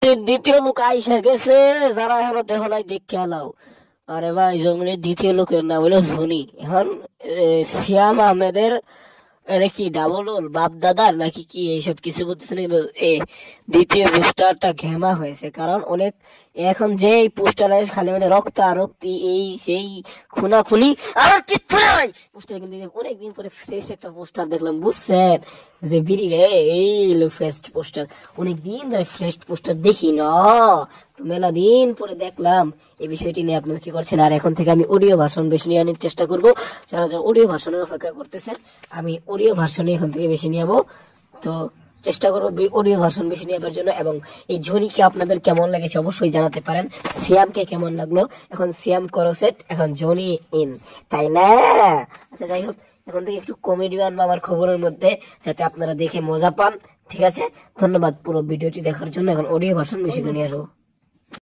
জঙ্গলির দ্বিতীয় লোক আইসা গেছে, যারা এখনো দেখো নাই দেখে আলাও। আরে ভাই, জঙ্গলির দ্বিতীয় লোকের নাম হলো জনি। এখন সিয়াম আহমেদের এটা কি ডাবল রোল বাপ দাদার নাকি কি এইসব কিছু বলতেছে না, কিন্তু দ্বিতীয় পোস্টারটা ঘেমা হয়েছে। কারণ অনেক এখন যে পোস্টারে খালি মানে রক্তারক্তি এই সেই খুনাখুনি আর কিচ্ছু নাই পোস্টার, কিন্তু অনেকদিন পরে ফ্রেশ একটা পোস্টার দেখলাম, বুঝছেন? যে বিড়ি এই ফ্রেশ পোস্টার, অনেকদিন ধরে ফ্রেশ পোস্টার দেখি না, তো মেলা দিন পরে দেখলাম। এই বিষয়টি নিয়ে আপনারা কি করছেন? আর এখন থেকে আমি অডিও ভার্সন বেশি নিয়ে আনার চেষ্টা করবো। যারা যারা অডিও ভার্সনের অপেক্ষা করতেছেন, আমি অডিও ভার্সনে এখন থেকে বেশি নিয়ে যাবো। তো চেষ্টা করবো অডিও ভার্সন বেশি নেওয়ার জন্য। এবং এই জনিকে আপনাদের কেমন লেগেছে অবশ্যই জানাতে পারেন। সিয়ামকে কেমন লাগলো? এখন সিয়াম করো সেট, এখন জনি ইন, তাই না? আচ্ছা যাই হোক, এখন থেকে একটু কমেডি আনবো আমার খবরের মধ্যে, যাতে আপনারা দেখে মজা পান। ঠিক আছে, ধন্যবাদ পুরো ভিডিওটি দেখার জন্য। এখন অডিও ভার্সন বেশি করে নিয়ে আসবো।